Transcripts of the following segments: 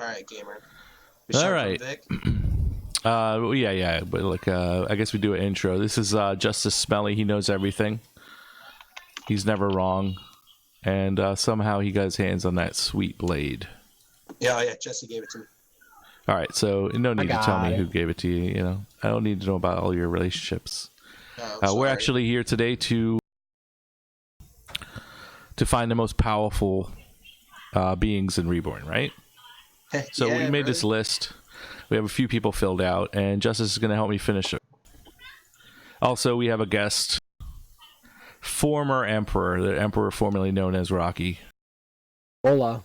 right, gamer. All right. Vic? Yeah, but like, I guess we do an intro. This is Justice Smelly. He knows everything. He's never wrong, and somehow he got his hands on that sweet blade. Yeah, Jesse gave it to me. All right, so no need to tell me who gave it to you. You know, I don't need to know about all your relationships. We're actually here today to find the most powerful beings in Reborn, right? So Yeah, we made this list. We have a few people filled out, and Justice is going to help me finish it. Also, we have a guest, former Emperor, the Emperor formerly known as Rocky. Hola.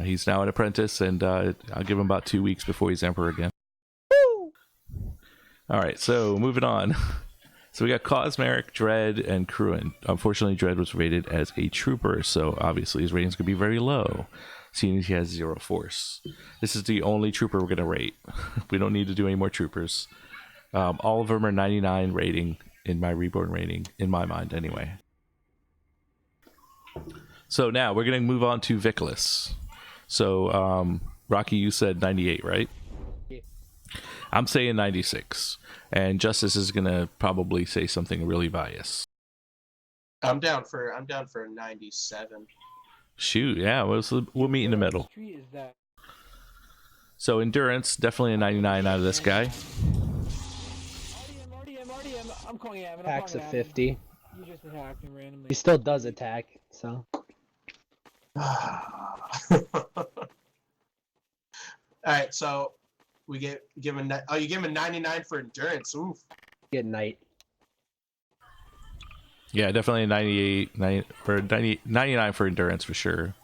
He's now an apprentice, and I'll give him about 2 weeks before he's Emperor again. Woo! All right, so moving on. So we got Cosmeric, Dread, and Cruin. Unfortunately, Dread was rated as a trooper, so obviously his rating's going to be very low, seeing as he has 0 force. This is the only trooper we're going to rate. We don't need to do any more troopers. All of them are 99 rating in my Reborn rating, in my mind anyway. So now we're going to move on to Vicolas. So, Rocky, you said 98, right? Yeah. I'm saying 96. And Justice is gonna probably say something really biased. I'm down for a 97. Shoot, yeah, we'll meet in the middle. So endurance, definitely a 99 out of this guy. I'm calling him. Attacks a 50. You just attacked me randomly. He still does attack, so. Alright, so we give him you give him a 99 for endurance. Oof. Get knight. Yeah, definitely a 98, 99 for endurance for sure.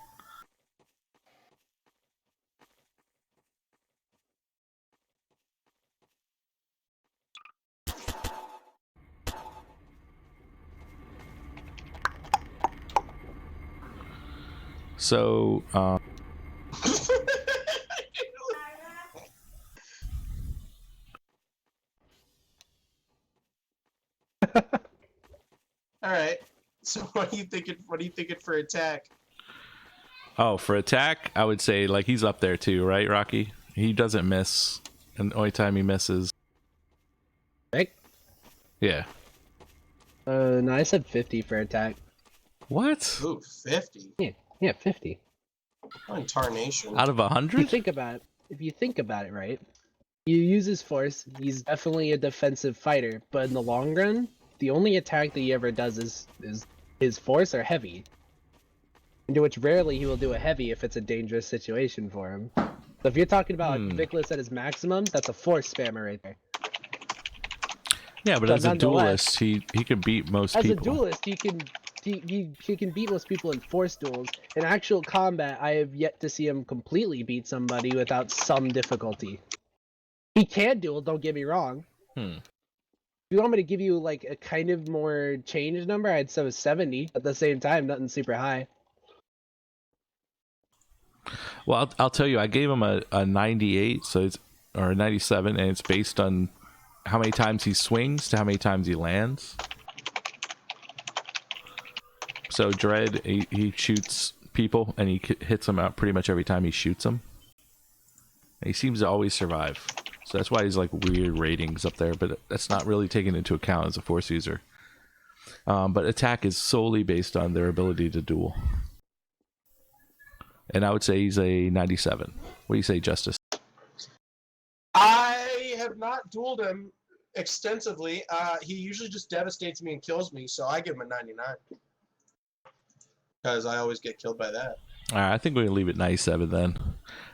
So, All right. So what are you thinking for attack? oh, for attack, I would say like he's up there too, right, Rocky? He doesn't miss, and the only time he misses. Right? Yeah. No, I said 50 for attack. What? Ooh, 50. Yeah, 50. Oh, tarnation. Out of 100? If you think about it, right? You use his force. He's definitely a defensive fighter, but in the long run, the only attack that he ever does is his force or heavy. Into which rarely he will do a heavy if it's a dangerous situation for him. So if you're talking about Vicolas at his maximum, that's a force spammer right there. Yeah, but So as a nonetheless, duelist, he can beat most as people. a duelist, he can beat most people in force duels. In actual combat, I have yet to see him completely beat somebody without some difficulty. He can duel, don't get me wrong. If you want me to give you like a kind of more change number, I'd say 70. At the same time, nothing super high. Well, I'll tell you, I gave him a 98, so it's or a 97, and it's based on how many times he swings to how many times he lands. So Dread, he shoots people, and he hits them out pretty much every time he shoots them. And he seems to always survive. So that's why he's like weird ratings up there, but that's not really taken into account as a force user. But attack is solely based on their ability to duel. And I would say he's a 97. What do you say, Justice? I have not dueled him extensively. He usually just devastates me and kills me, so I give him a 99. Because I always get killed by that. All right, I think we're going to leave it 97 then.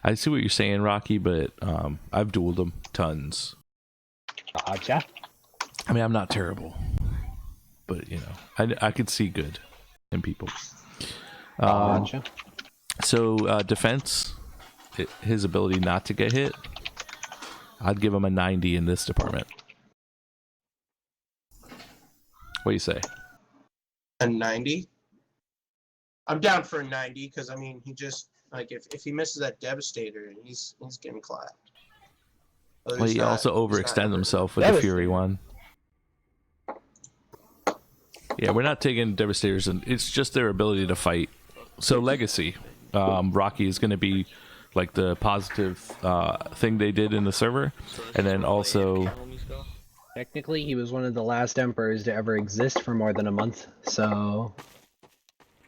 I see what you're saying, Rocky, but I've dueled him tons. Gotcha. I mean, I'm not terrible. But, you know, I could see good in people. Gotcha. So, defense, his ability not to get hit, I'd give him a 90 in this department. What do you say? A 90? I'm down for a 90 because I mean he just like if he misses that devastator, he's getting clapped. Well, he also overextends himself with the Fury one. Yeah, we're not taking devastators, and it's just their ability to fight. So legacy, Rocky is going to be like the positive thing they did in the server, and then also Technically, he was one of the last emperors to ever exist for more than a month, so...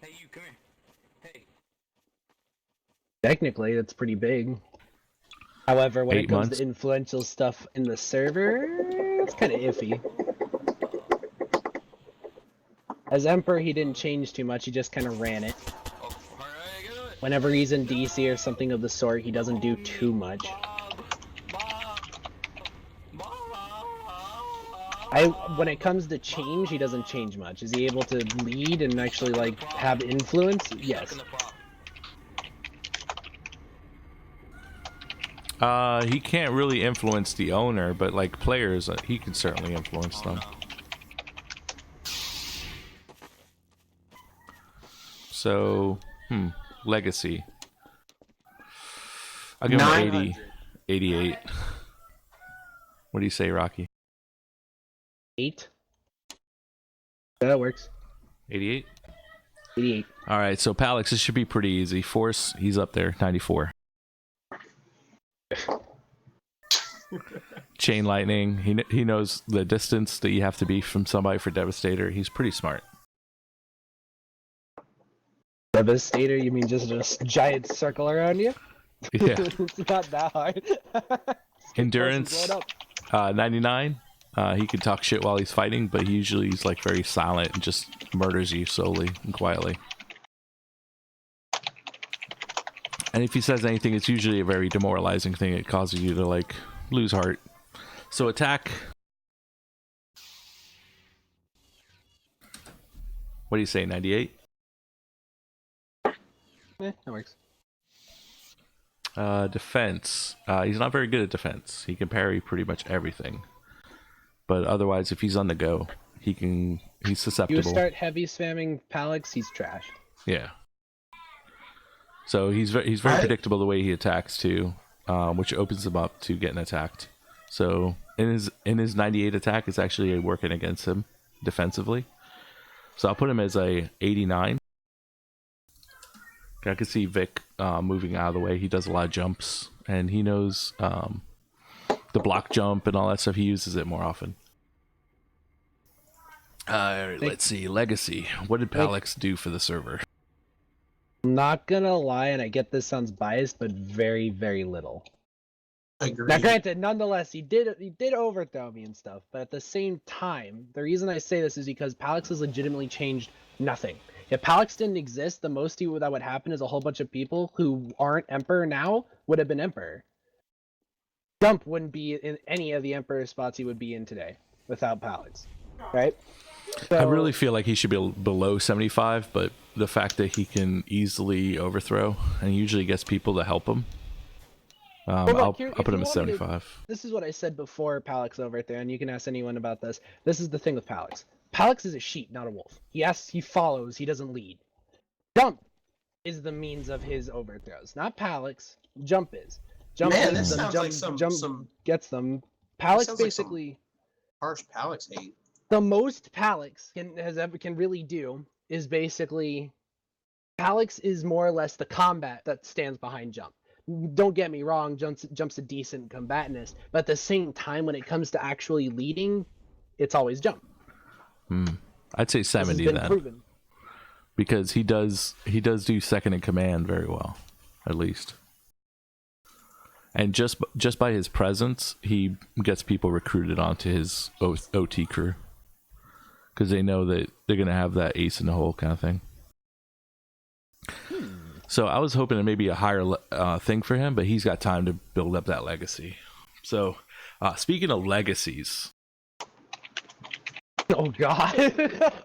Hey, you, come here. Hey. Technically, that's pretty big. However, when 8 it comes months. to influential stuff in the server, it's kind of iffy. As Emperor, he didn't change too much, he just kind of ran it. Oh, alright, get it. Whenever he's in DC or something of the sort, he doesn't do too much. When it comes to change, he doesn't change much. Is he able to lead and actually, like, have influence? Yes. He can't really influence the owner, but like players, he can certainly influence them. So, legacy. I'll give him 80, 88. What do you say, Rocky? 8? That works. 88? 88. All right, so Palix, this should be pretty easy. Force, he's up there, 94. Chain lightning, he knows the distance that you have to be from somebody for Devastator. He's pretty smart. Devastator? You mean just a giant circle around you? Yeah. It's not that hard. Endurance, 99. He can talk shit while he's fighting, but he usually is like very silent and just murders you slowly and quietly. And if he says anything, it's usually a very demoralizing thing. It causes you to like lose heart. So attack. What do you say, 98? That works. Defense. He's not very good at defense. He can parry pretty much everything. But otherwise, if he's on the go, he's susceptible. You start heavy spamming Palix, he's trash. Yeah. So he's very predictable the way he attacks too, which opens him up to getting attacked. So in his 98 attack, it's actually working against him defensively. So I'll put him as a 89. I can see Vic moving out of the way. He does a lot of jumps, and he knows the block jump and all that stuff. He uses it more often. Let's see. Legacy. What did Palix do for the server? I'm not gonna lie, and I get this sounds biased, but very, very little. Agreed. Now, granted, nonetheless, he did overthrow me and stuff, but at the same time, the reason I say this is because Palix has legitimately changed nothing. If Palix didn't exist, the most that would happen is a whole bunch of people who aren't Emperor now would have been Emperor. Jump wouldn't be in any of the Emperor spots he would be in today without Palix, right? So, I really feel like he should be below 75, but the fact that he can easily overthrow and usually gets people to help him, I'll put him at 75. This is what I said before Palix overthrow, and you can ask anyone about this. This is the thing with Palix. Palix is a sheep, not a wolf. Yes, he follows, he doesn't lead. Jump is the means of his overthrows, not Palix. Jump is. Jump Man, is this them, sounds jump, like jump gets them. Palix basically... harsh Palix hate. The most Palix can really do is basically... Palix is more or less the combat that stands behind Jump. Don't get me wrong, Jump's a decent combatanist, but at the same time, when it comes to actually leading, it's always Jump. I'd say 70 then, proven. because he does do second in command very well, at least. And just by his presence, he gets people recruited onto his OT crew, because they know that they're gonna have that ace in the hole kind of thing. So I was hoping it may be a higher thing for him, but he's got time to build up that legacy. So speaking of legacies. Oh God.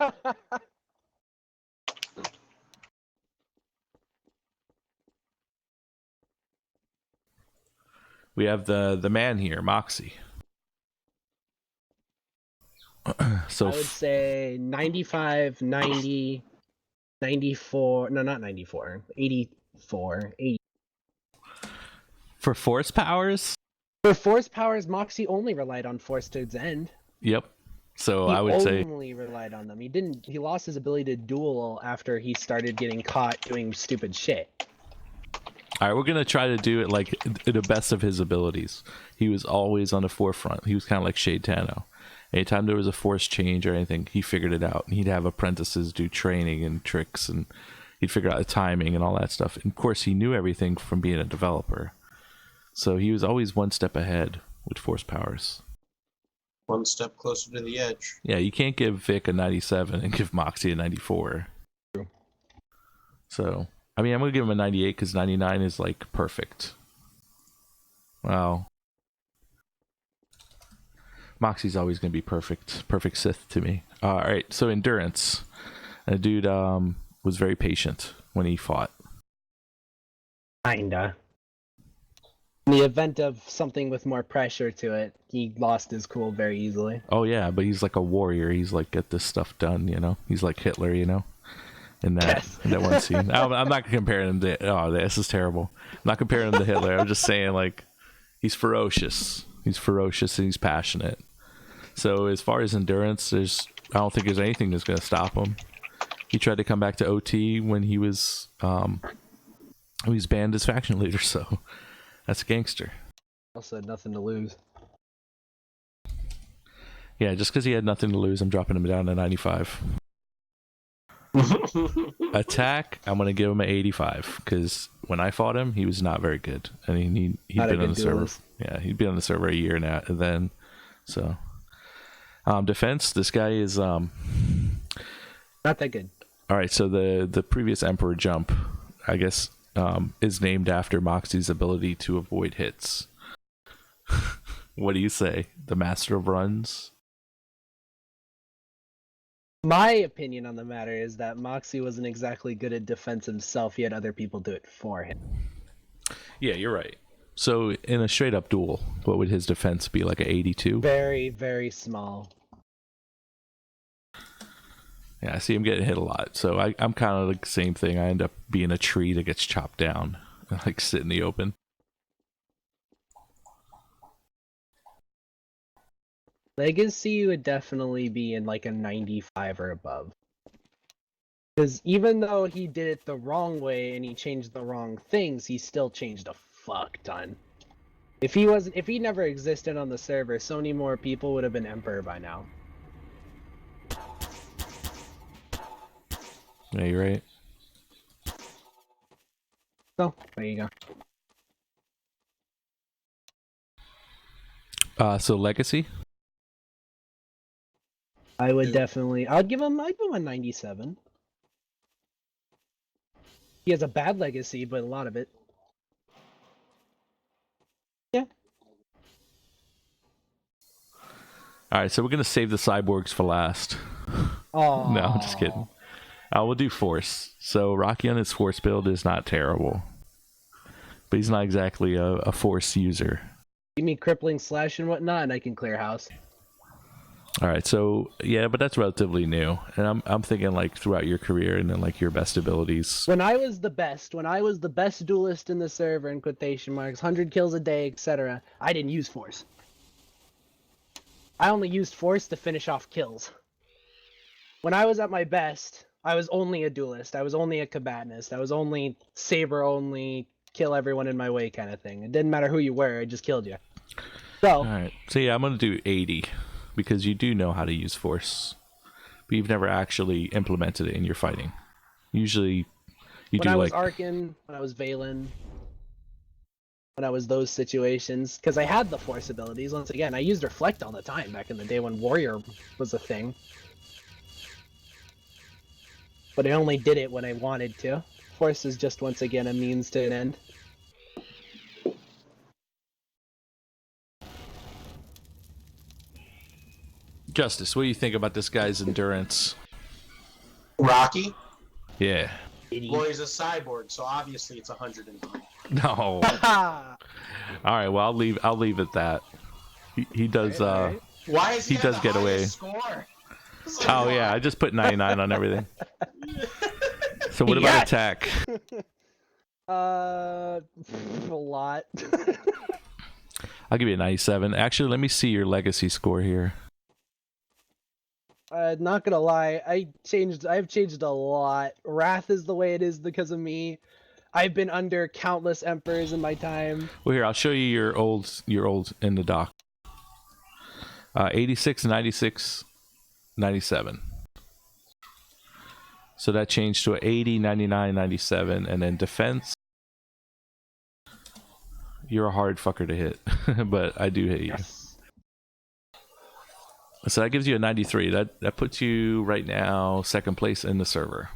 We have the man here, Moxie. So I would say 95, 90, 94. No, not 94. 84, 80. for force powers. For force powers, Moxie only relied on force to its end. Yep. So He I would say only relied on them. He lost his ability to duel after he started getting caught doing stupid shit. All right, we're gonna try to do it like to the best of his abilities. He was always on the forefront. He was kind of like Shade Tano. Anytime there was a force change or anything, he figured it out. He'd have apprentices do training and tricks, and he'd figure out the timing and all that stuff. And of course, he knew everything from being a developer. So he was always one step ahead with force powers. One step closer to the edge. Yeah, you can't give Vic a 97 and give Moxie a 94. True. So, I mean, I'm going to give him a 98 because 99 is like perfect. Wow. Moxie's always going to be perfect. Perfect Sith to me. All right, so endurance. A dude was very patient when he fought. Kinda. In the event of something with more pressure to it, he lost his cool very easily. Oh, yeah, but he's like a warrior. He's like, get this stuff done, you know? He's like Hitler, you know? In that, Yes. in that one scene. I'm not comparing him to... Oh, this is terrible. I'm not comparing him to Hitler. I'm just saying, like, he's ferocious. He's ferocious and he's passionate. So as far as endurance, I don't think there's anything that's going to stop him. He tried to come back to OT when he was banned as faction leader, so that's a gangster. Also had nothing to lose. Yeah, just because he had nothing to lose, I'm dropping him down to 95. Attack, I'm going to give him an 85 because when I fought him, he was not very good. I mean, he'd Not a been on good the server. duelist. Yeah, he'd been on the server a year now, and then, so. Defense, this guy is Not that good. all right. So the previous Emperor jump, I guess, is named after Moxie's ability to avoid hits. What do you say? The Master of Runs? My opinion on the matter is that Moxie wasn't exactly good at defense himself. He had other people do it for him. Yeah, you're right. So in a straight up duel, what would his defense be, like an 82? Very, very small. Yeah, I see him getting hit a lot. So I'm kind of like the same thing. I end up being a tree that gets chopped down, like sit in the open. Legacy would definitely be in like a 95 or above. Because even though he did it the wrong way and he changed the wrong things, he still changed a fuck ton. If he never existed on the server, so many more people would have been Emperor by now. Yeah, you're right. So there you So Legacy? go. Yeah. I'd give him a 97. He has a bad legacy, but a lot of it. Yeah. All right, so we're going to save the cyborgs for last. Oh No, I'm just kidding. We'll do Force. So Rocky on his Force build is not terrible. But he's not exactly a Force user. Give me crippling slash and whatnot, and I can clear house. All right, so yeah, but that's relatively new. And I'm thinking like throughout your career and then like your best abilities. When I was the best duelist in the server, in quotation marks, 100 kills a day, etc., I didn't use Force. I only used Force to finish off kills. When I was at my best, I was only a duelist. I was only a combatanist. I was only saber only, kill everyone in my way kind of thing. It didn't matter who you were, I just killed you. So, All right, so yeah, I'm going to do 80 because you do know how to use Force, but you've never actually implemented it in your fighting. Usually, you when do I was like Arkin, when I was Valen, when I was those situations, because I had the Force abilities. Once again, I used Reflect all the time back in the day when Warrior was a thing. But I only did it when I wanted to. Force is just once again a means to an end. Justice. What do you think about this guy's endurance? Rocky? Yeah. Well, he's a cyborg, so obviously it's 103. No. Ha! All right. Well, I'll leave it that. He does. Alright. Why is he, He does the get away. highest Score? Oh yeah, I just put 99 on everything. So what about Yes! attack? A lot. I'll give you a 97. Actually, let me see your legacy score here. Not gonna lie, I've changed a lot. Wrath is the way it is because of me. I've been under countless emperors in my time. Well, here I'll show you your old in the doc. 86, 96, 97. So that changed to 80, 99, 97, and then defense. You're a hard fucker to hit, but I do hit you. Yes. So that gives you a 93. That puts you right now second place in the server,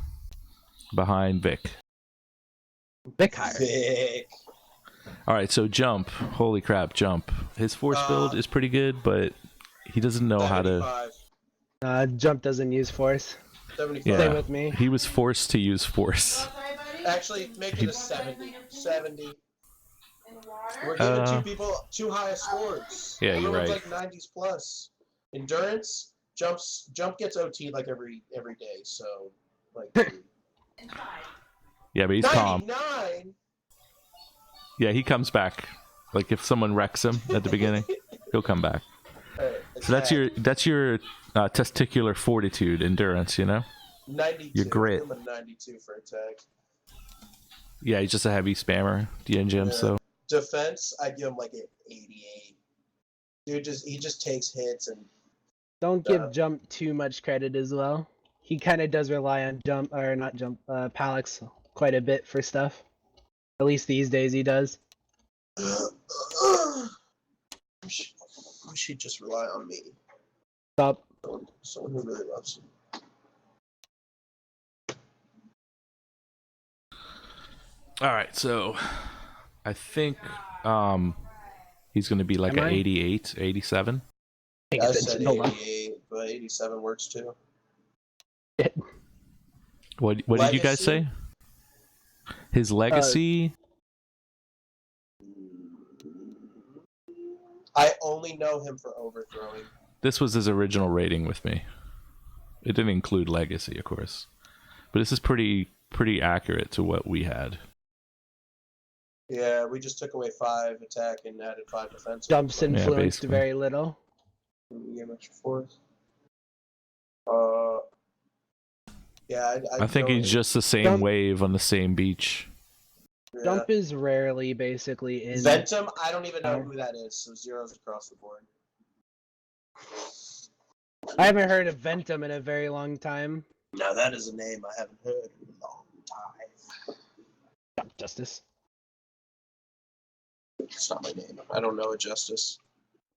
behind Vic. Vic higher. Vic. All right, so jump. Holy crap, jump. His force build is pretty good, but he doesn't know how to. 75. Jump doesn't use force. 75. Yeah. Stay with me. He was forced to use force. Actually, make it a 70. 70. We're giving two people too high scores. Yeah, you're Everyone's right. like 90s plus. Endurance, jump gets OT like every day. So like. Yeah, but he's calm. 99. Yeah, he comes back. Like if someone wrecks him at the beginning, he'll come back. So that's your testicular fortitude, endurance. You know. 92. Your grit. I'm a 92 for attack. Yeah, he's just a heavy spammer, the engine. Yeah. So Defense, I give him like an 88. Dude, he just takes hits and. Don't give Jump too much credit as well. He kind of does rely on Palix quite a bit for stuff. At least these days he does. She just rely on me. Stop. Someone who really loves him. all right, so I think he's going to be like Am an I? 88, 87. I said Hold on. 88, but 87 works too. What did you guys say? Legacy? His legacy? I only know him for overthrowing. This was his original rating with me. It didn't include legacy, of course, but this is pretty accurate to what we had. Yeah, we just took away 5 attack and added 5 defense. Jump's influenced basically. very little. Game extra force. Yeah, I think know he's him. just the same Jump- wave on the same beach. Yeah. Jump is rarely basically in. Ventum, I don't even know who that is, so zeros across the board. I haven't heard of Ventum in a very long time. Now that is a name I haven't heard in a long time. Jump Justice. It's not my name. I don't know a justice.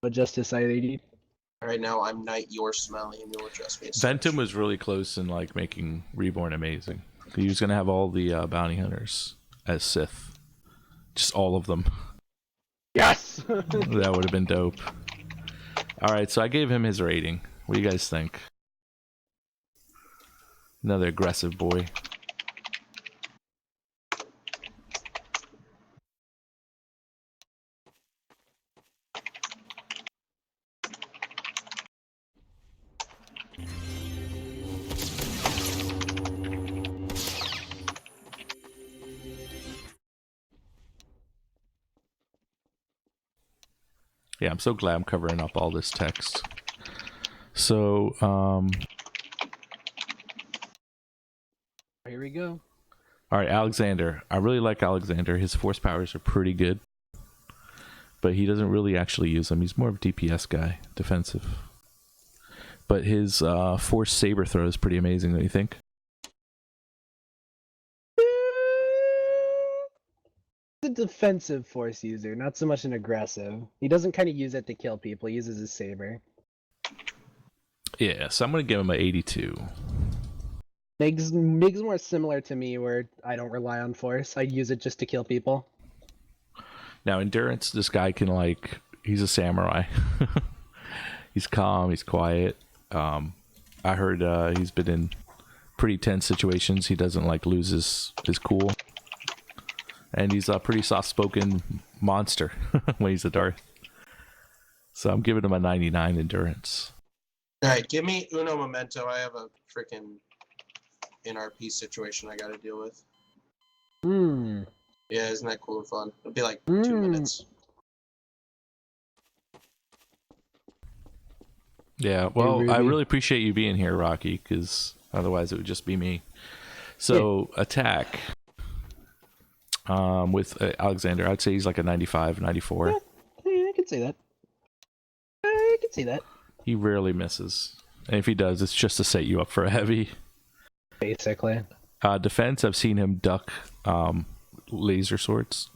But Justice ID. Right now, I'm Knight, you're Smelly, and you're just face. Ventum was really close in like making Reborn amazing. He was gonna have all the bounty hunters as Sith, just all of them. Yes! That would have been dope. All right, so I gave him his rating. What do you guys think? Another aggressive boy. Yeah, I'm so glad I'm covering up all this text. So, Here we go. all right, Alexander. I really like Alexander. His force powers are pretty good, but he doesn't really actually use them. He's more of a DPS guy, defensive. But his force saber throw is pretty amazing, don't you think? The defensive force user, not so much an aggressive. He doesn't kind of use it to kill people. He uses his saber. Yeah, so I'm gonna give him an 82. Makes more similar to me, where I don't rely on force. I use it just to kill people. Now, endurance, this guy can he's a samurai. He's calm, he's quiet. I heard he's been in pretty tense situations. He doesn't lose his cool. And he's a pretty soft-spoken monster when he's a Darth. So I'm giving him a 99 endurance. Alright, give me uno momento. I have a freaking NRP situation I gotta deal with. Yeah, isn't that cool and fun? It'll be like 2 minutes. Yeah, well, Ruby. I really appreciate you being here, Rocky, because otherwise it would just be me. So, attack. With Alexander, I'd say he's like a 95, 94. Yeah, I could say that. I could see that. He rarely misses. And if he does, it's just to set you up for a heavy. Basically. Defense, I've seen him duck laser swords.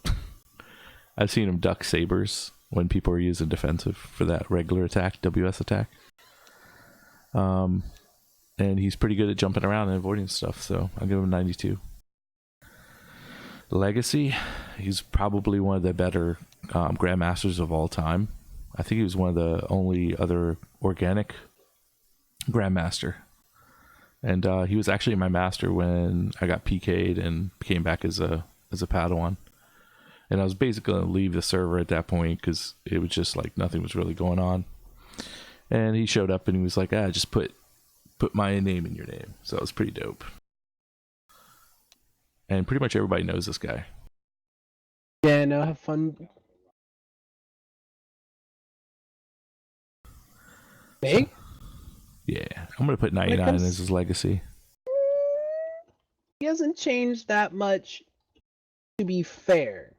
I've seen him duck sabers when people are using defensive for that regular attack, WS attack. And he's pretty good at jumping around and avoiding stuff, so I'll give him 92. Legacy, he's probably one of the better grandmasters of all time. I think he was one of the only other organic grandmaster. And he was actually my master when I got PK'd and came back as a Padawan. And I was basically going to leave the server at that point because it was just like nothing was really going on. And he showed up and he was like, just put my name in your name. So it was pretty dope. And pretty much everybody knows this guy. Yeah, no, have fun. Big? Yeah, I'm going to put 99 as his legacy. He hasn't changed that much, to be fair.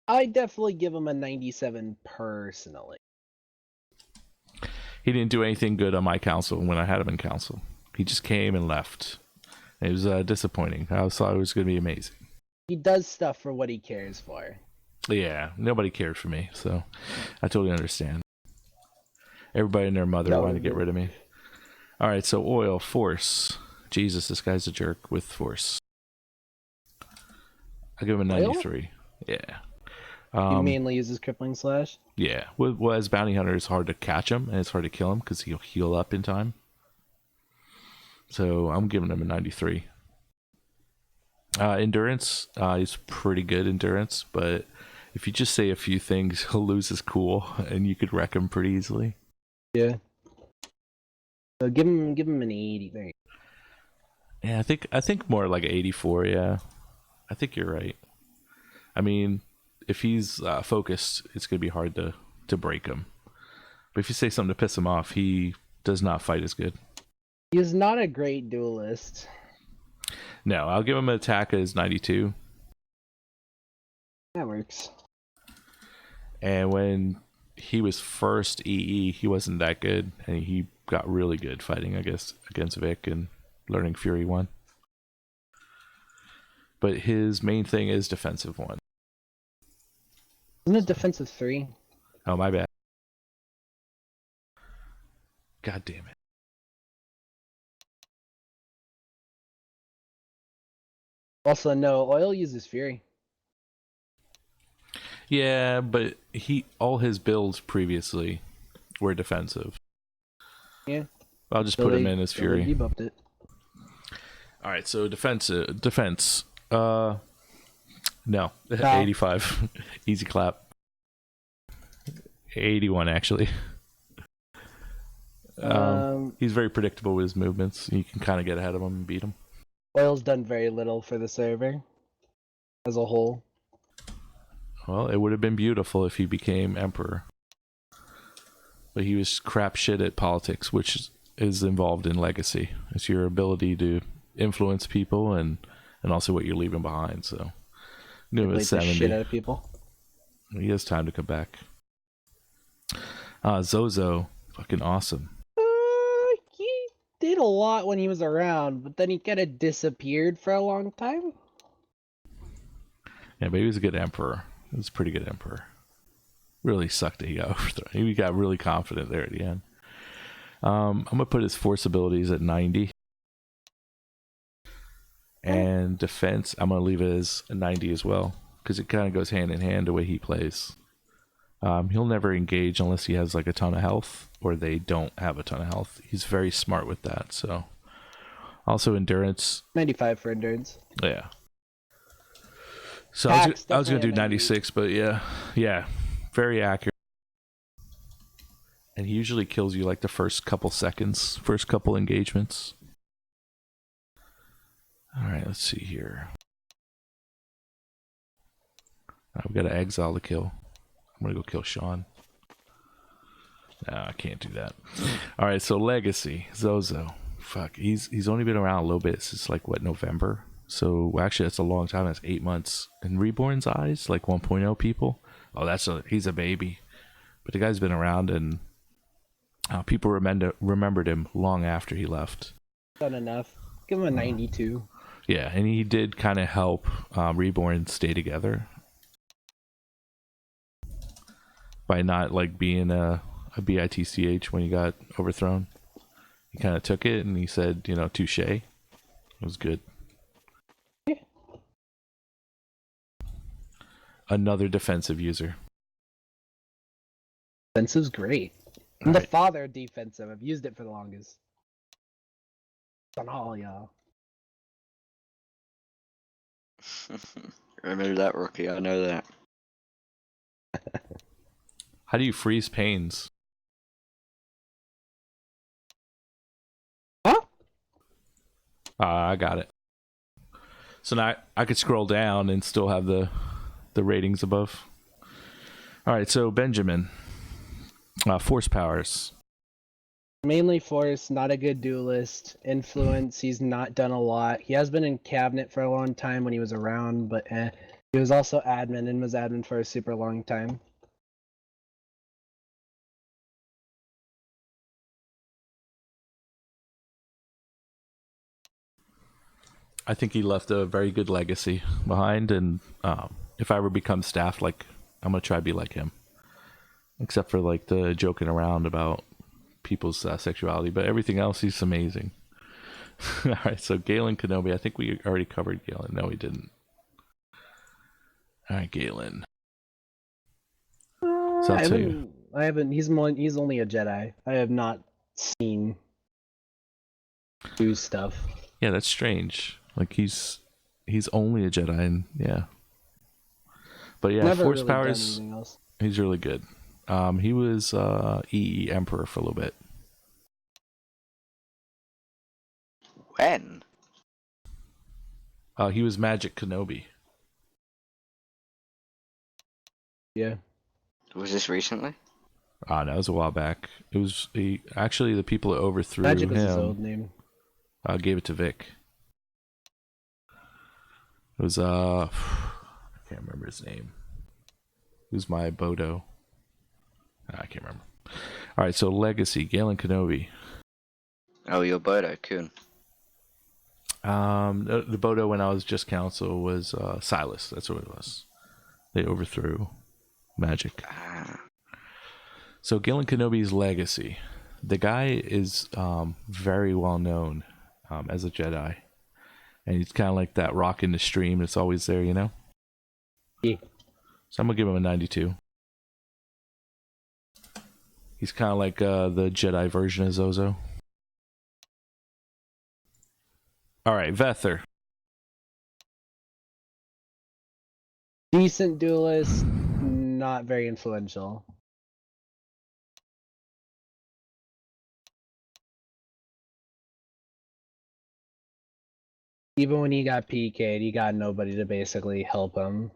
I definitely give him a 97 personally. He didn't do anything good on my council when I had him in council. He just came and left. It was disappointing. I thought it was going to be amazing. He does stuff for what he cares for. Yeah, nobody cared for me, so I totally understand. Everybody and their mother wanted to get rid of me. All right, so oil, force. Jesus, this guy's a jerk with force. I'll give him a 93. Yeah. He mainly uses crippling slash. Yeah. Well, as bounty hunter, it's hard to catch him and it's hard to kill him because he'll heal up in time. So I'm giving him a 93. Endurance, he's pretty good endurance, but if you just say a few things, he'll lose his cool and you could wreck him pretty easily. Yeah. So give him an 80 there. Yeah, I think more like an 84. Yeah, I think you're right. I mean, if he's focused, it's gonna be hard to break him. But if you say something to piss him off, he does not fight as good. He's not a great duelist. No, I'll give him an attack as 92. That works. And when he was first EE, he wasn't that good, and he got really good fighting, I guess, against Vic and learning Fury 1. But his main thing is defensive 1. Isn't it defensive 3? Oh, my bad. God damn it. Also, no, oil uses Fury. Yeah, but all his builds previously were defensive. Yeah. I'll just put him in as Fury. He buffed it. All right, so defense. No, 85. Easy clap. 81 actually. He's very predictable with his movements. You can kind of get ahead of him and beat him. Oil's done very little for the server as a whole. Well, it would have been beautiful if he became emperor. But he was crap shit at politics, which is involved in legacy. It's your ability to influence people and also what you're leaving behind. So I'm giving it a 70. Shit out of people. He has time to come back. Zozo, fucking awesome. He did a lot when he was around, but then he kind of disappeared for a long time. Yeah, but he was a good emperor. He was a pretty good emperor. Really sucked that he got overthrown. He got really confident there at the end. I'm going to put his force abilities at 90. And defense, I'm going to leave it as a 90 as well. Because it kind of goes hand in hand the way he plays. He'll never engage unless he has like a ton of health. Or they don't have a ton of health. He's very smart with that. So, also endurance. 95 for endurance. Yeah. So I was going to do 96, but yeah. Very accurate. And he usually kills you like the first couple seconds, first couple engagements. All right, let's see here. I've got to exile the kill. I'm going to go kill Sean. No, I can't do that. All right, so legacy, Zozo. Fuck, he's only been around a little bit since like what, November? So actually, that's a long time. That's 8 months. In Reborn's eyes, like 1.0 people, oh, he's a baby. But the guy's been around, and people remembered him long after he left. Done enough. Give him a 92. Yeah, and he did kind of help Reborn stay together by not like being a bitch when he got overthrown. He kind of took it and he said, touche. It was good. Yeah. Another defensive user. Defensive's great. I'm the father of defensive. I've used it for the longest. On all y'all. Remember that, rookie? I know that. How do you freeze panes? Huh? I got it. So now I could scroll down and still have the ratings above. All right, so Benjamin, force powers. Mainly force, not a good duelist. Influence, he's not done a lot. He has been in cabinet for a long time when he was around, but he was also admin and was admin for a super long time. I think he left a very good legacy behind, and if I ever become staff, like I'm gonna try to be like him, except for like the joking around about people's sexuality, but everything else, he's amazing. All right, so Galen Kenobi, I think we already covered Galen. No, we didn't. All right, Galen. So I'll tell you. I haven't. He's only a Jedi. I have not seen do stuff. Yeah, that's strange. Like he's only a Jedi, and yeah. But yeah, Never force really done powers. anything else. He's really good. He was EE Emperor for a little bit. When? He was Magic Kenobi. Yeah. Was this recently? No, it was a while back. It was actually the people that overthrew Magic was his him old name. gave it to Vic. It was I can't remember his name. Who's my Bodo? I can't remember. All right, so Legacy, Galen Kenobi. Oh, your Bodo, Kun. The Bodo when I was just council was Silas. That's what it was. They overthrew Magic. Ah. So Galen Kenobi's legacy. The guy is very well known as a Jedi. And he's kind of like that rock in the stream that's always there, Yeah. So I'm going to give him a 92. He's kind of like the Jedi version of Zozo. All right, Vether. Decent duelist, not very influential. Even when he got PK'd, he got nobody to basically help him.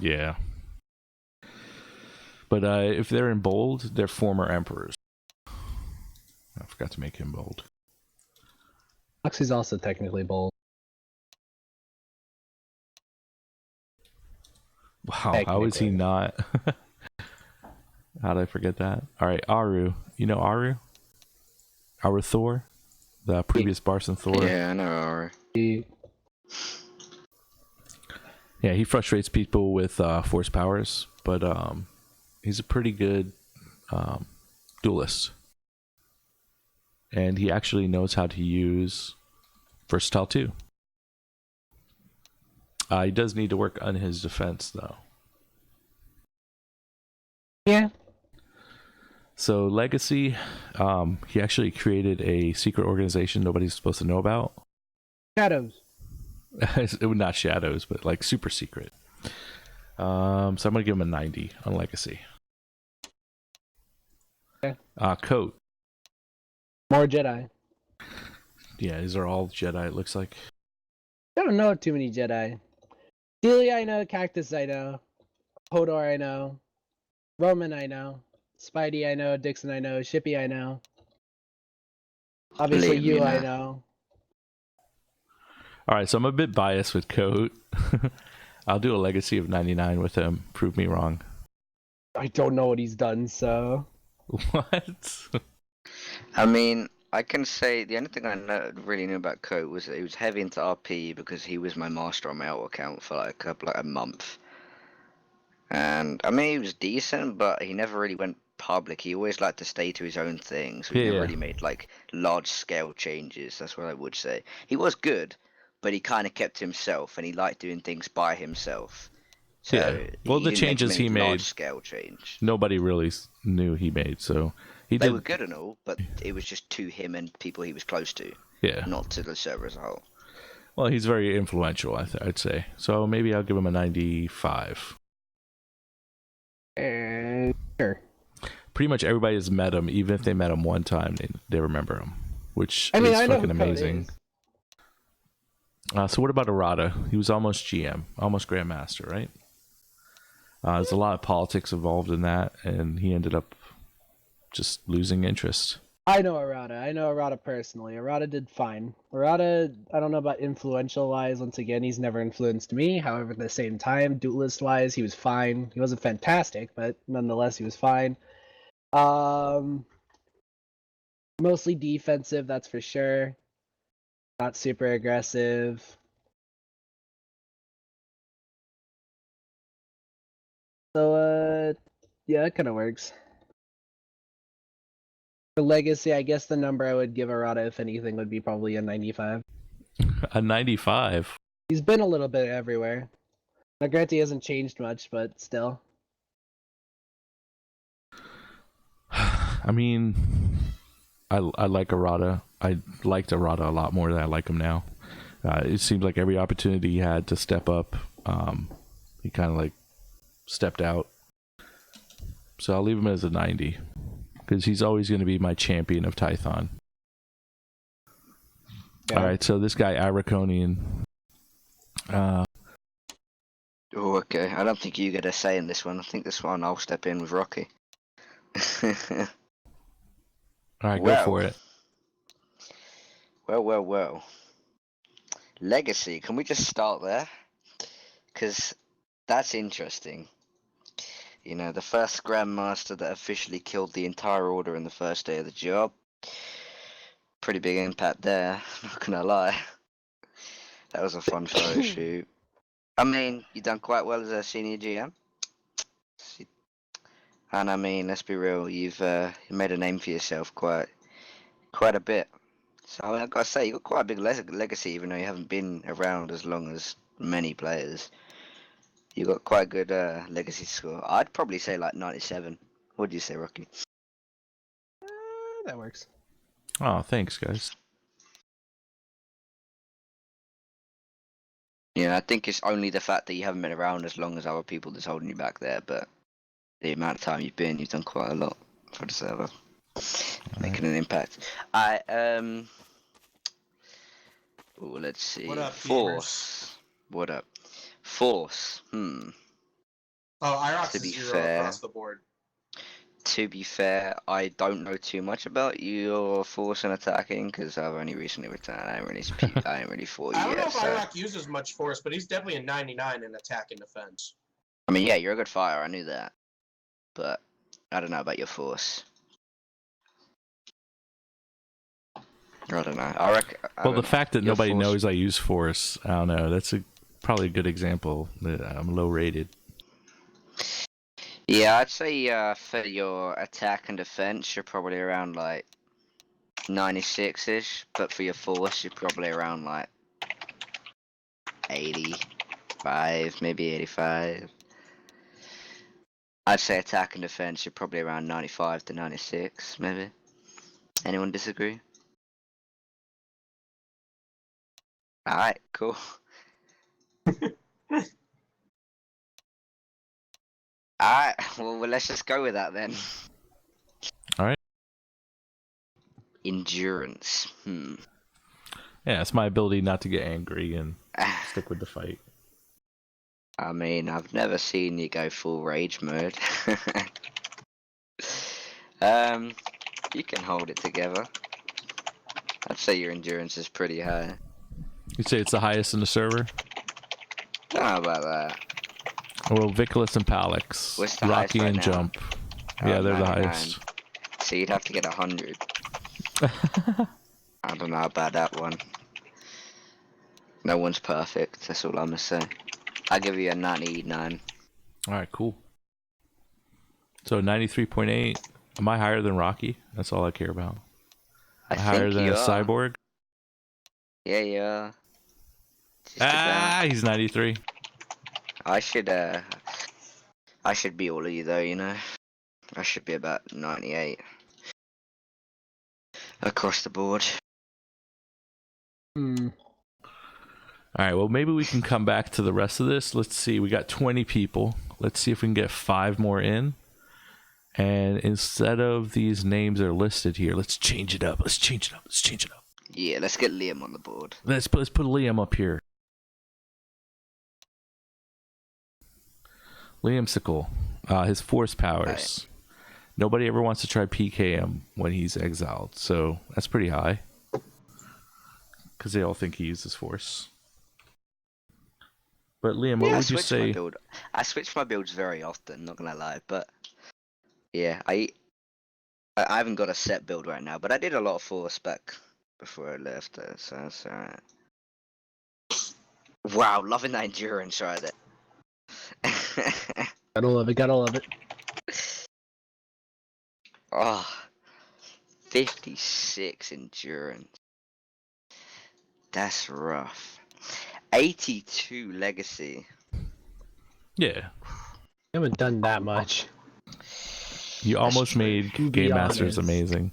Yeah. But if they're in bold, they're former emperors. I forgot to make him bold. Oxy's also technically bold. Wow, how is he not? How did I forget that? All right, Aru. You know Aru? Aru Thor? The previous Barson Thor? Yeah, I know Aura. Yeah, he frustrates people with force powers, but he's a pretty good duelist. And he actually knows how to use Versatile too. He does need to work on his defense, though. Yeah. So Legacy, he actually created a secret organization nobody's supposed to know about. Shadows. It would not Shadows, but like super secret. So I'm gonna give him a 90 on Legacy. Okay. Coat. More Jedi. Yeah, these are all Jedi. It looks like. I don't know too many Jedi. Delia I know, Cactus I know, Hodor I know, Roman I know, Spidey I know, Dixon I know, Shippy I know. Obviously Believe me you I now. know. All right, so I'm a bit biased with Coat. I'll do a legacy of 99 with him. Prove me wrong. I don't know what he's done, so. What? I mean, I can say the only thing really knew about Coat was that he was heavy into RP because he was my master on my auto account for like a month. And I mean, he was decent, but he never really went public. He always liked to stay to his own thing, so he never really made like large scale changes. That's what I would say. He was good, but he kind of kept to himself, and he liked doing things by himself. So Yeah. Well, he the didn't changes make he many made, large scale change. nobody really knew he made. So he They did. were good and all, but it was just to him and people he was close to, Yeah. not to the server as a whole. Well, he's very influential, I'd say. So maybe I'll give him a 95. And sure. Pretty much everybody has met him, even if they met him one time, they remember him, which I mean, is I know fucking who Code amazing. is. So what about Arata? He was almost GM, almost Grandmaster, right? There's a lot of politics involved in that, and he ended up just losing interest. I know Arata. I know Arata personally. Arata did fine. Arata, I don't know about influential wise. Once again, he's never influenced me. However, at the same time, duelist wise, he was fine. He wasn't fantastic, but nonetheless, he was fine. Mostly defensive, that's for sure. Not super aggressive. So, yeah, it kind of works. For legacy, I guess the number I would give Arata, if anything, would be probably a 95. A 95. He's been a little bit everywhere. Now, granted, he hasn't changed much, but still. I mean, I like Arata. I liked Arata a lot more than I like him now. It seems like every opportunity he had to step up, he kind of like stepped out. So I'll leave him as a 90 because he's always going to be my champion of Tython. Yeah. All right, so this guy IROCONIAN. Oh, okay. I don't think you get a say in this one. I think this one I'll step in with Rocky. All right, Well. go for it. Well. Legacy, can we just start there? Because that's interesting. You know, the first Grandmaster that officially killed the entire order in the first day of the job. Pretty big impact there, not gonna lie. That was a fun photo shoot. I mean, you done quite well as a senior GM. And I mean, let's be real, you've made a name for yourself quite a bit. So I mean, I've got to say, you've got quite a big legacy, even though you haven't been around as long as many players. You've got quite a good legacy score. I'd probably say like 97. What do you say, Rocky? That works. Oh, thanks, guys. Yeah, I think it's only the fact that you haven't been around as long as other people that's holding you back there, but the amount of time you've done quite a lot for the server. Making an impact. Let's see. What up, Force. What up? Force. Oh, IROC's To be 0 fair. across the board. To be fair, I don't know too much about your force and attacking because I've only recently returned. I ain't really fought you I don't know yet. if So. IROC uses much force, but he's definitely a 99 in attack and defense. I mean, yeah, you're a good fighter. I knew that, but I don't know about your force. I don't know. I reckon. Well, the fact that Your nobody force- knows I use Force, I don't know. That's probably a good example that I'm low rated. Yeah, I'd say for your attack and defense, you're probably around like 96-ish, but for your force, you're probably around like 85, maybe 85. I'd say attack and defense, you're probably around 95 to 96, maybe. Anyone disagree? Alright, cool. Alright, well, let's just go with that then. Alright. Endurance. Yeah, it's my ability not to get angry and stick with the fight. I mean, I've never seen you go full rage mode. You can hold it together. I'd say your endurance is pretty high. You'd say it's the highest in the server? Don't know about that. Well, Vicolas and Palix. What's the Rocky highest right and now? Jump. Yeah, they're the 99. highest. So you'd have to get 100. I don't know about that one. No one's perfect, that's all I'm gonna say. I'll give you a 99. Alright, cool. So 93.8. Am I higher than Rocky? That's all I care about. I Higher think than you a are. cyborg? Yeah, you are. Just Ah, about. he's 93. I should beat all of you though, you know. I should be about 98. Across the board. Hmm. Alright, well, maybe we can come back to the rest of this. Let's see. We got 20 people. Let's see if we can get 5 more in. And instead of these names that are listed here, let's change it up. Let's change it up. Let's change it up. Yeah, let's get Liam on the board. Let's put Liam up here. Liamsicle. His force powers. Nobody ever wants to try PK him when he's exiled, so that's pretty high. Because they all think he uses force. But Liam, what would you say? I switch my builds very often, not gonna lie, but yeah, I haven't got a set build right now, but I did a lot of force back before I left, so that's alright. Wow, loving that endurance right there. Gotta love it, gotta love it. Oh, 56 endurance. That's rough. 82 legacy. Yeah. I haven't done that much. You almost made To be Game Masters honest. amazing.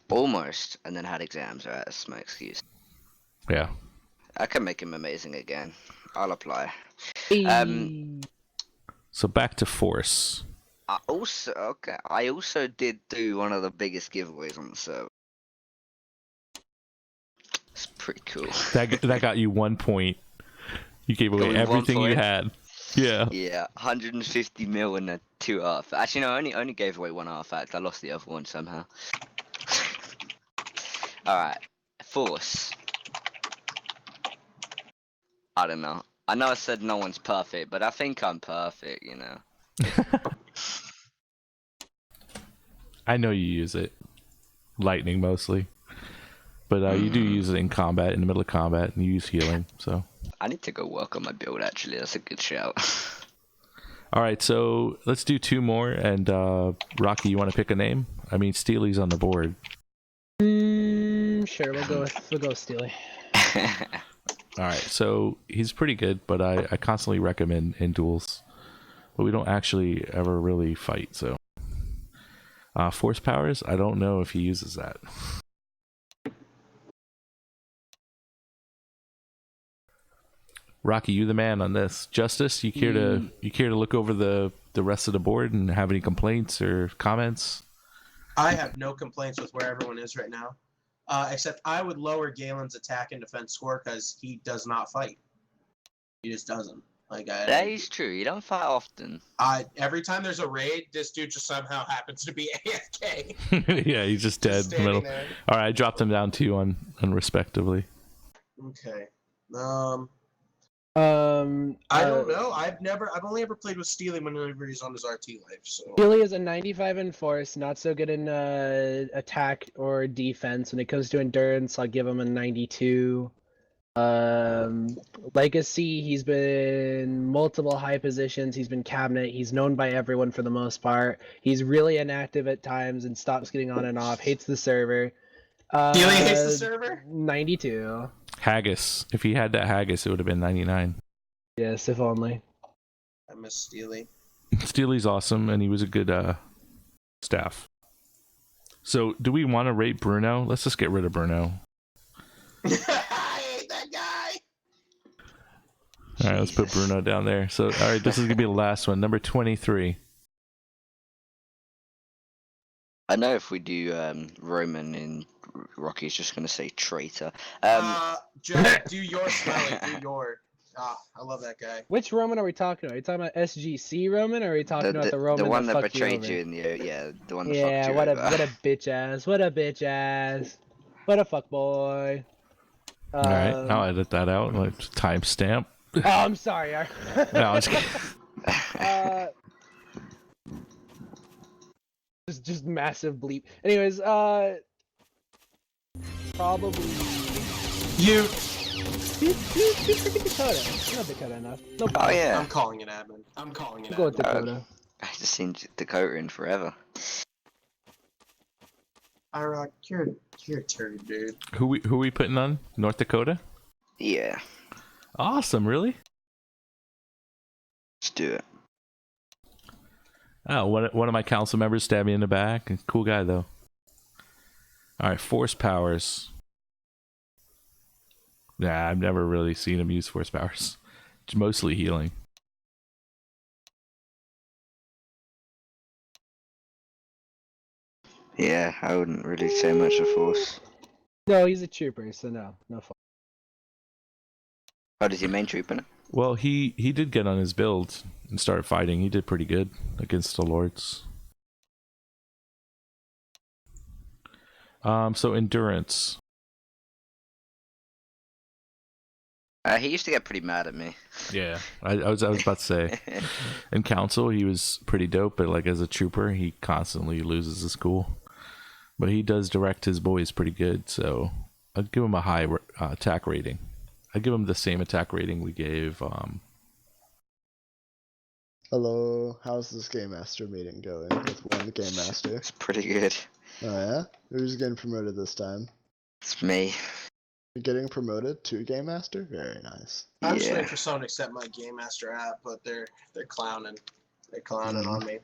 Almost, and then had exams, right? That's my excuse. Yeah. I can make him amazing again. I'll apply. Hey. So back to force. I also did do one of the biggest giveaways on the server. It's pretty cool. That got you 1 point. You gave away Got me 1 everything you point? had. Yeah. Yeah, 150 mil and a 2 half. Actually, no, I only gave away 1 half act. I lost the other one somehow. Alright, force. I don't know. I know I said no one's perfect, but I think I'm perfect, you know. I know you use it. Lightning mostly. But you do use it in combat, in the middle of combat, and you use healing, so. I need to go work on my build, actually. That's a good shout. Alright, so let's do 2 more, and Rocky, you want to pick a name? I mean, Steely's on the board. Sure, we'll go with Steely. Alright, so he's pretty good, but I constantly recommend in duels. But we don't actually ever really fight, so. Force powers, I don't know if he uses that. Rocky, you the man on this. Justice, you care to look over the rest of the board and have any complaints or comments? I have no complaints with where everyone is right now. Except I would lower Galen's attack and defense score because he does not fight. He just doesn't. That is true. You don't fight often. Every time there's a raid, this dude just somehow happens to be AFK. Yeah, he's just dead in the middle. There. All right, I dropped him down 2 on respectively. Okay. I don't know. I've only ever played with Steely whenever he's on his RT life. So Steely is a 95 in force, not so good in attack or defense. When it comes to endurance, I'll give him a 92. Legacy, he's been multiple high positions. He's been cabinet. He's known by everyone for the most part. He's really inactive at times and stops getting on and off. Hates the server. Steely hates the server? 92. Haggis. If he had that Haggis, it would have been 99. Yes, if only. I miss Steely. Steely's awesome, and he was a good staff. So, do we want to rate Bruno? Let's just get rid of Bruno. I hate that guy. All right, let's put Bruno down there. So, all right, this is gonna be the last one, number 23. I know if we do Roman in Rocky's just gonna say traitor. Just do your spelling. Do your. I love that guy. Which Roman are we talking about? Are you talking about SGC Roman, or are we talking about the Roman the one that fucked betrayed you you over? in the the one that Yeah, fucked you what over. a bitch ass. What a bitch ass. What a fuck boy. All right, I'll edit that out. Like timestamp. Oh, I'm sorry. No, I'm just kidding. Just massive bleep. Anyways, probably You. do freaking Dakota. Not Dakota enough. No Oh problem. yeah. I'm calling it admin. I'm calling it We'll go with admin. Dakota. I just seen Dakota in forever. IROC, you're a turd, dude. Who we putting on? North Dakota? Yeah. Awesome, really? Let's do it. Oh, one of my council members stabbed me in the back. Cool guy though. All right, force powers. Nah, I've never really seen him use force powers. It's mostly healing. Yeah, I wouldn't really say much of force. No, he's a trooper, so no fault. Oh, does he main troop in it? Well, he did get on his build and start fighting. He did pretty good against the lords. So endurance. He used to get pretty mad at me. Yeah, I was about to say. In council, he was pretty dope, but like as a trooper, he constantly loses his cool. But he does direct his boys pretty good, so I'd give him a high attack rating. I'd give him the same attack rating we gave. Hello, how's this Game Master meeting going with one Game Master? It's pretty good. Oh yeah? Who's getting promoted this time? It's me. You're getting promoted to Game Master? Very nice. I'm just Yeah. waiting for someone to accept my Game Master app, but they're clowning. They're clowning on me.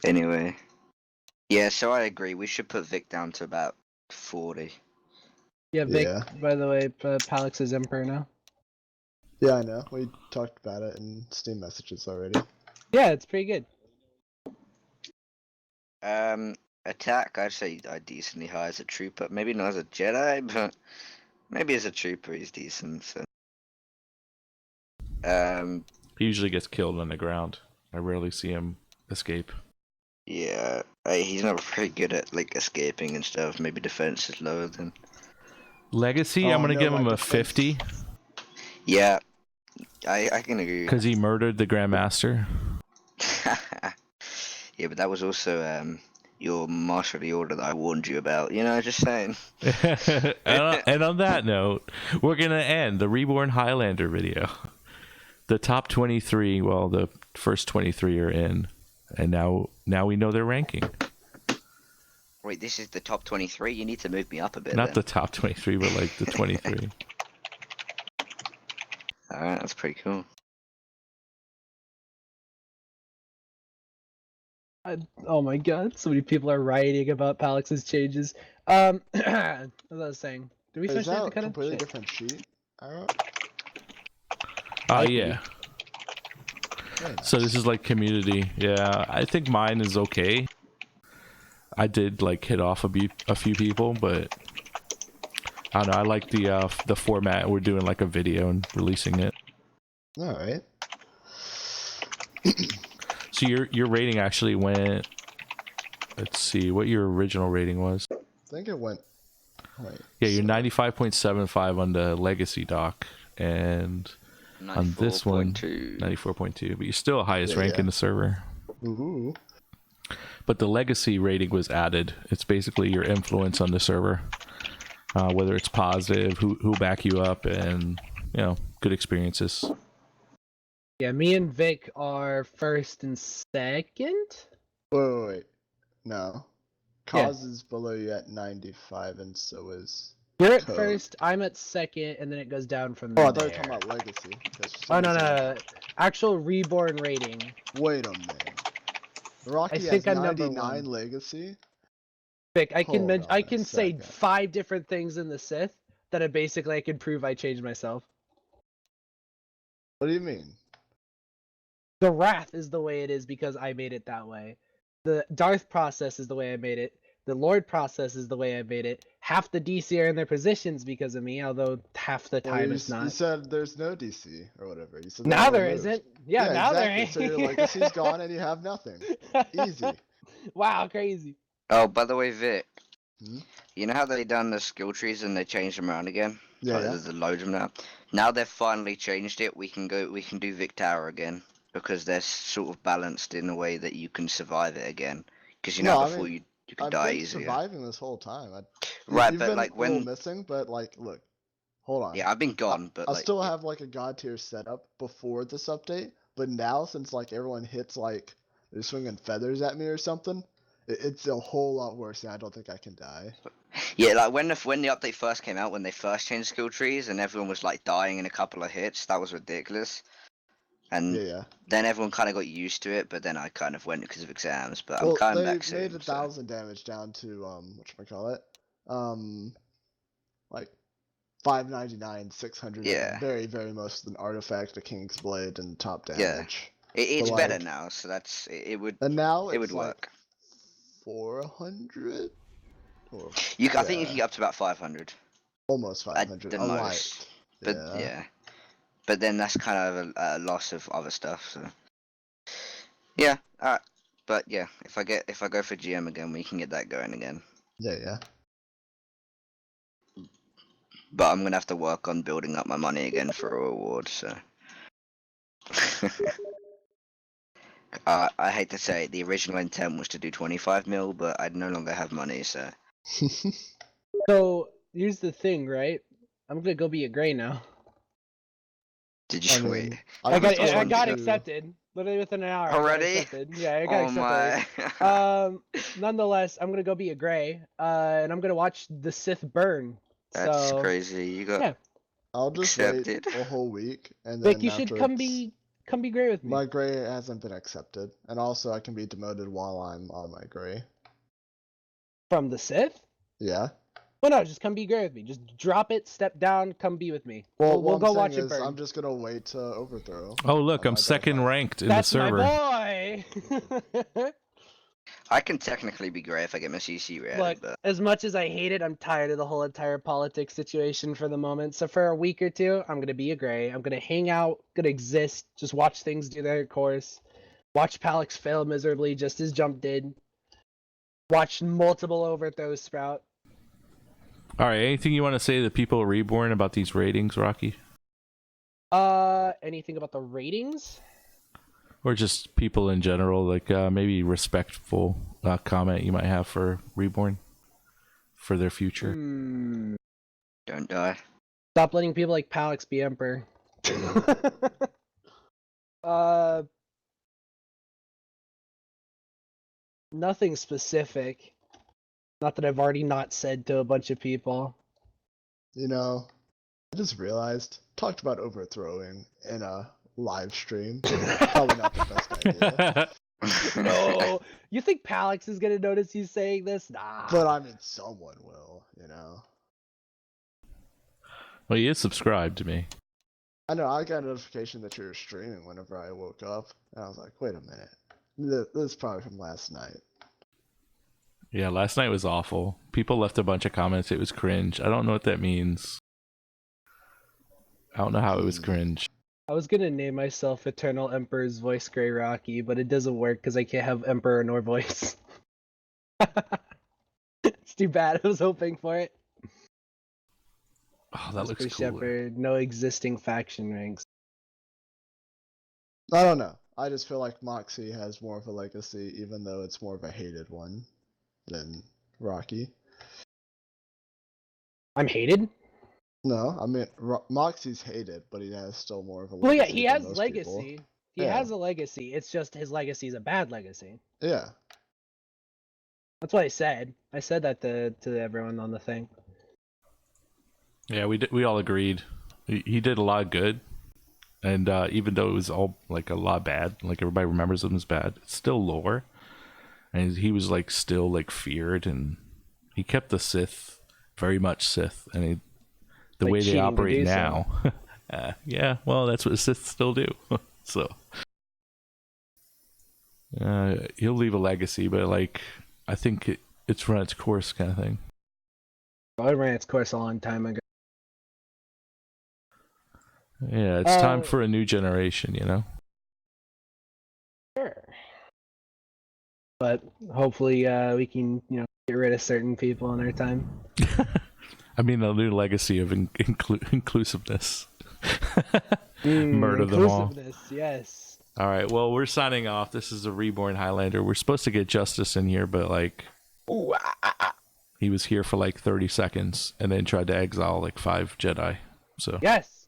Anyway. Yeah, so I agree. We should put Vic down to about 40. Yeah, Vic, Yeah. by the way, Palix is Emperor now. Yeah, I know. We talked about it in Steam messages already. Yeah, it's pretty good. Attack, I'd say decently high as a trooper. Maybe not as a Jedi, but maybe as a trooper he's decent. So. He usually gets killed on the ground. I rarely see him escape. Yeah, he's not very good at like escaping and stuff. Maybe defense is lower than. Legacy, Oh, I'm gonna no, give my him a defense. 50 Yeah, I can agree. because he murdered the Grandmaster. Yeah, but that was also your Master of the Order that I warned you about. You know, just saying. And on that note, we're gonna end the Reborn Highlander video. The top 23, well, the first 23 are in, and now we know their ranking. Wait, this is the top 23? You need to move me up a bit. Not then. the top 23, but like the 23. Alright, that's pretty cool. Oh my god, so many people are writing about Palix's changes. As I was saying, did we Is finish that a Dakota? completely Shit. different sheet? Arrow? Oh Like yeah. Very nice. So this is like community. Yeah, I think mine is okay. I did like hit off a few people, but I don't know. I like the format. We're doing like a video and releasing it. Alright. So your rating actually went. Let's see what your original rating was. I think it went. Wait. Yeah, you're 95.75 on the legacy dock, and on this one 94.2. 94.2. But you're still highest Yeah, rank yeah. in the server. Ooh. But the legacy rating was added. It's basically your influence on the server, whether it's positive, who back you up, and good experiences. Yeah, me and Vic are first and second. Wait. No. Yeah. Cause is below you at 95, and so is. You're at Code. first, I'm at second, and then it goes down from Oh, I there. thought you were talking about Legacy. 'cause for Oh some no, reason- no, actual reborn rating. Wait a minute. Rocky think has I'm number 99 one. Legacy? Vic, I can Hold on I a can say second. 5 different things in the Sith that I can prove I changed myself. What do you mean? The Wrath is the way it is because I made it that way. The Darth process is the way I made it. The Lord process is the way I made it. Half the DC are in their positions because of me, although half the Well, time you, it's you not. said there's no DC or whatever. You said they Now were there removed. isn't. Yeah, now there ain't. exactly. So your legacy's gone and you have nothing. Easy. Wow, crazy. Oh, by the way, Vic, You know how they done the skill trees and they changed them around again? Yeah, Like, yeah. there's loads of them now. Now they've finally changed it. We can do Vic Tower again because they're sort of balanced in a way that you can survive it again. Because No, I before mean, you could I've die been easier. surviving this whole time. Right, You've but been like a little when missing, but like, look, hold on. yeah, I've been gone, but I like still have like a god tier setup before this update, but now since like everyone hits like they're swinging feathers at me or something, it's a whole lot worse, and I don't think I can die. yeah, like when the update first came out, when they first changed skill trees and everyone was like dying in a couple of hits, that was ridiculous. And Yeah, yeah. then everyone kind of got used to it, but then I kind of went because of exams. But I'm Well, coming they back soon. made So. 1,000 damage down to whatchamacallit, like 599, 600. Yeah. Very, very most of an artifact, a king's blade, and top Yeah. damage. It's But, better like- now, so that's it would And now it it's would like work. 400 or I think you can get up to about 500 almost at 500. the A lot. most. But yeah. But then that's kind of a loss of other stuff. So yeah. But yeah, if I go for GM again, we can get that going again. Yeah, yeah. But I'm gonna have to work on building up my money again for a reward. So. I hate to say it, the original intent was to do 25 mil, but I no longer have money, so. So here's the thing, right? I'm gonna go be a gray now. Did you I mean, wait? I just got want to- accepted. Literally within an hour. I got Already? accepted. Yeah, I got Oh accepted. my. Nonetheless, I'm gonna go be a gray. And I'm gonna watch the Sith burn. That's So, crazy. You got. yeah. I'll just Accepted. wait a whole week, and then Vic, you should after come it's- be gray with me. My gray hasn't been accepted, and also I can be demoted while I'm on my gray. From the Sith? Yeah. Well, no, just come be gray with me. Just drop it, step down, come be with me. Well, we'll what go I'm watch saying it is burn. I'm just gonna wait to overthrow. Oh, look, I'm I don't second know. ranked in That's the server. my boy. I can technically be grey if I get my CC ready, Look, but as much as I hate it, I'm tired of the whole entire politics situation for the moment. So for a week or two, I'm gonna be a gray. I'm gonna hang out, gonna exist, just watch things do their course. Watch Palix fail miserably, just as Jump did. Watch multiple overthrows sprout. All right, anything you want to say to the people of Reborn about these ratings, Rocky? Anything about the ratings? Or just people in general, like maybe respectful comment you might have for Reborn for their future. don't die. Stop letting people like Palix be emperor. Nothing specific. Not that I've already not said to a bunch of people. You know, I just realized talked about overthrowing in a live stream. Probably not the best idea. No, you think Palix is gonna notice you saying this? Nah. But I mean, someone will. You know. Well, he is subscribed to me. I know. I got a notification that you were streaming whenever I woke up, and I was like, "Wait a minute, this is probably from last night." Yeah, last night was awful. People left a bunch of comments. It was cringe. I don't know what that means. I don't know how it was cringe. I was gonna name myself Eternal Emperor's Voice Grey Rocky, but it doesn't work because I can't have Emperor nor voice. It's too bad. I was hoping for it. Oh, that looks Whisper cool. Shepherd, no existing faction ranks. I don't know. I just feel like Moxie has more of a legacy, even though it's more of a hated one than Rocky. I'm hated? No, I mean Moxie's hated, but he has still more of a legacy. Well, yeah, he than has most legacy. people. He Yeah. has a legacy. It's just his legacy is a bad legacy. Yeah. That's what I said. I said that to everyone on the thing. Yeah, we all agreed. He did a lot of good, and even though it was all like a lot bad, like everybody remembers him as bad, it's still lore, and he was like still like feared, and he kept the Sith very much Sith, and the Like way they cheating to operate do so. now. Yeah, well, that's what Sith still do. So he'll leave a legacy, but like I think it's run its course, kind of thing. I ran its course a long time ago. Yeah, it's time for a new generation, you know. Sure. But hopefully we can, get rid of certain people in our time. I mean, the new legacy of inclusiveness. Murder them all. Inclusiveness, yes. All right, well, we're signing off. This is a reborn Highlander. We're supposed to get Justice in here, but like, he was here for like 30 seconds and then tried to exile like 5 Jedi. So Yes.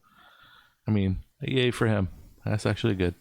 I mean, yay for him. That's actually good.